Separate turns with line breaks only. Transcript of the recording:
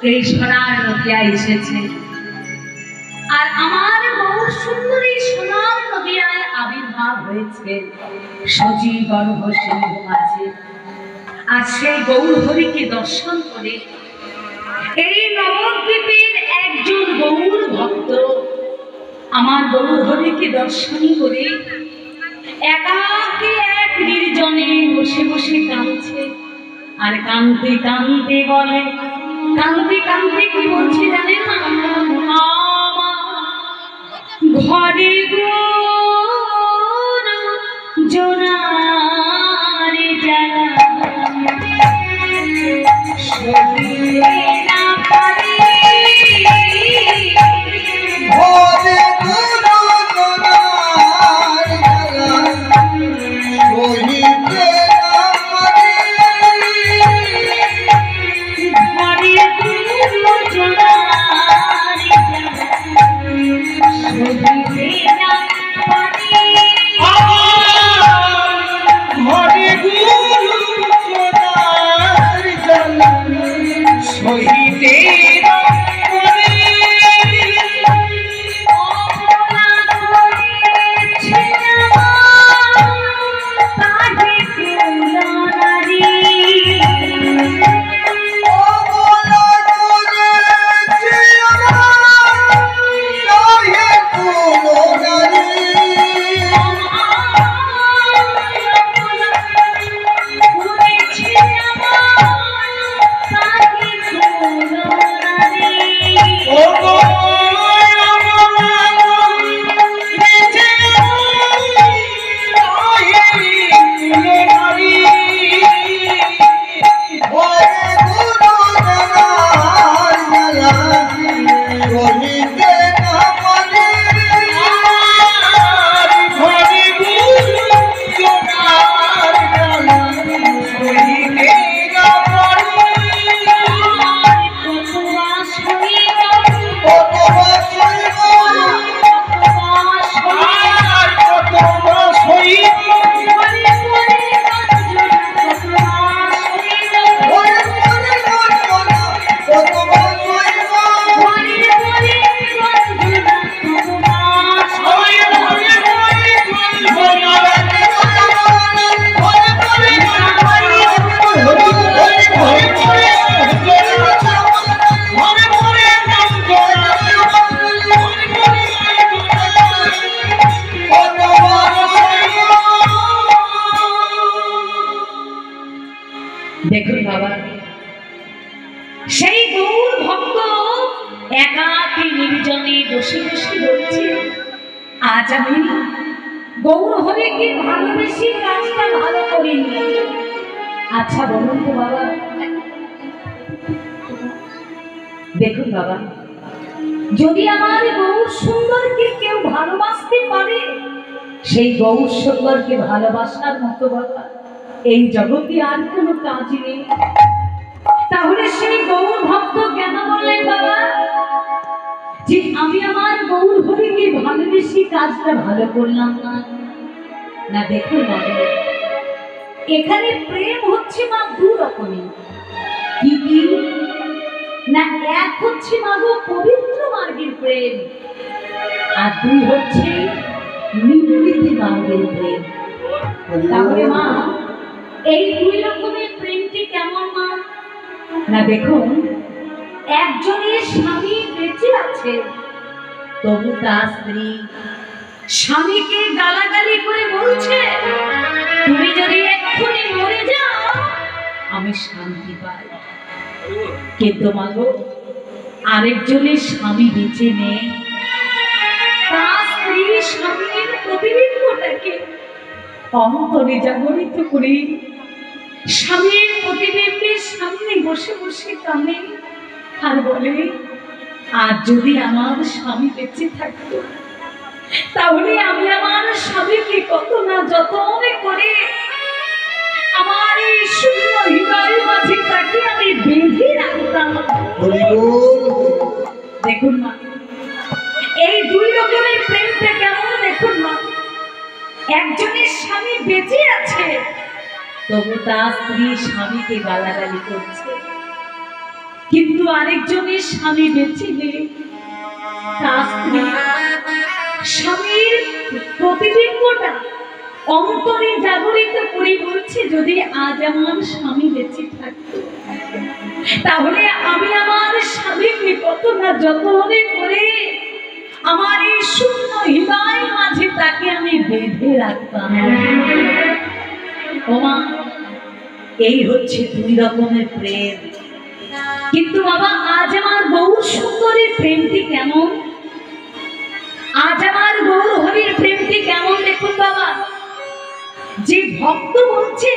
এই সোনার নদিয়ায় এসেছে। আর আমার গৌর সুন্দরী সোনার নদিয়ায় আবির্ভাব হয়েছে সজীব গর্ভ সিংহ মাঝে। আর সেই গৌর হরিকে দর্শন করে এই নবদ্বীপের একজন গৌর ভক্ত আমার গৌর হরিকে দর্শন করে একাকী এক নির্জনে বসে বসে কাঁদছে। আর কাঁদতে কাঁদতে বলে, কাঁদতে কাঁদতে কি বলছে জানেন না? ঘরে গো জোনারে জ্বালা সহিতে না পারি,
ঘরে গো জোনারে জ্বালা সহিতে না পারি,
ঘরে গো জোনারে জ্বালা সহিতে না পারি।
ঘরে গো জোনারে জ্বালা সহিতে না পারি।
দেখুন বাবা, সেই গৌর ভক্ত একাকী নির্জনে বসে বসে বলছে, আজ আমি গৌর হরিকে ভালোবেসে কাজটা ভালো করিনি। আচ্ছা বলুন তো বাবা, দেখুন বাবা, যদি আমার গৌর সুন্দরকে কেউ ভালোবাসতে পারে, সেই গৌর সুন্দরকে ভালোবাসার মতো বাবা এই জগতে আর কোনো কাজ নেই। তাহলে সেই গৌর ভক্ত কেন বললেন বাবা যে আমি আমার গৌর হরিকে ভালোবেসে কাজটা ভালো করলাম না? না দেখুন বাবা, এখানে প্রেম হচ্ছে মা দু রকমের। কি কি না, এক হচ্ছে মাগো পবিত্র মার্গের প্রেম, আর দুই হচ্ছে নিবৃত্তি মার্গের প্রেম। তাহলে মা এই দুই রকমের প্রেমটি কেমন মা? না দেখুন, একজনের স্বামী বেঁচে আছে, তবু তার স্ত্রী স্বামীকে গালাগালি করে বলছে, তুমি যদি এক্ষুনি মরে যাও আমি শান্তি পাই। কিন্তু মাগো আরেকজনের স্বামী বেঁচে নেই, তার স্ত্রী স্বামীর প্রতিবিম্বটাকে অন্তরে জাগরিত করে স্বামীর প্রতিবিম্বের সামনে বসে বসে কাঁদে আর বলে, আর যদি আমার স্বামী বেঁচে থাকতো তাহলে আমি আমার স্বামীকে কত না যত্ন করে আমার এই শূন্য হৃদয় মাঝে তাকে আমি বেঁধে রাখতাম। দেখুন মা, এই দুই রকমের প্রেমটা কেমন দেখুন মা। একজনের স্বামী বেঁচে আছে, তবু তার স্ত্রী স্বামীকে গালাগালি করছে। কিন্তু আরেকজনের স্বামী বেঁচিলে তার স্ত্রী স্বামীর প্রতিবিম্বটা অন্তরে জাগরিত করে বলছে, যদি আজ আমার স্বামী বেঁচে থাকতো তাহলে আমি আমার স্বামীকে কত না যত্নে করে আমার এই শূন্য হৃদয় মাঝে তাকে আমি বেঁধে রাখতাম। ওমা, এই হচ্ছে দুই রকমের প্রেম। কিন্তু বাবা, আজ আমার গৌর সুন্দরীর প্রেমটি কেমন, আজ আমার গৌর হরির প্রেমটি কেমন দেখুন বাবা। যে ভক্ত বলছে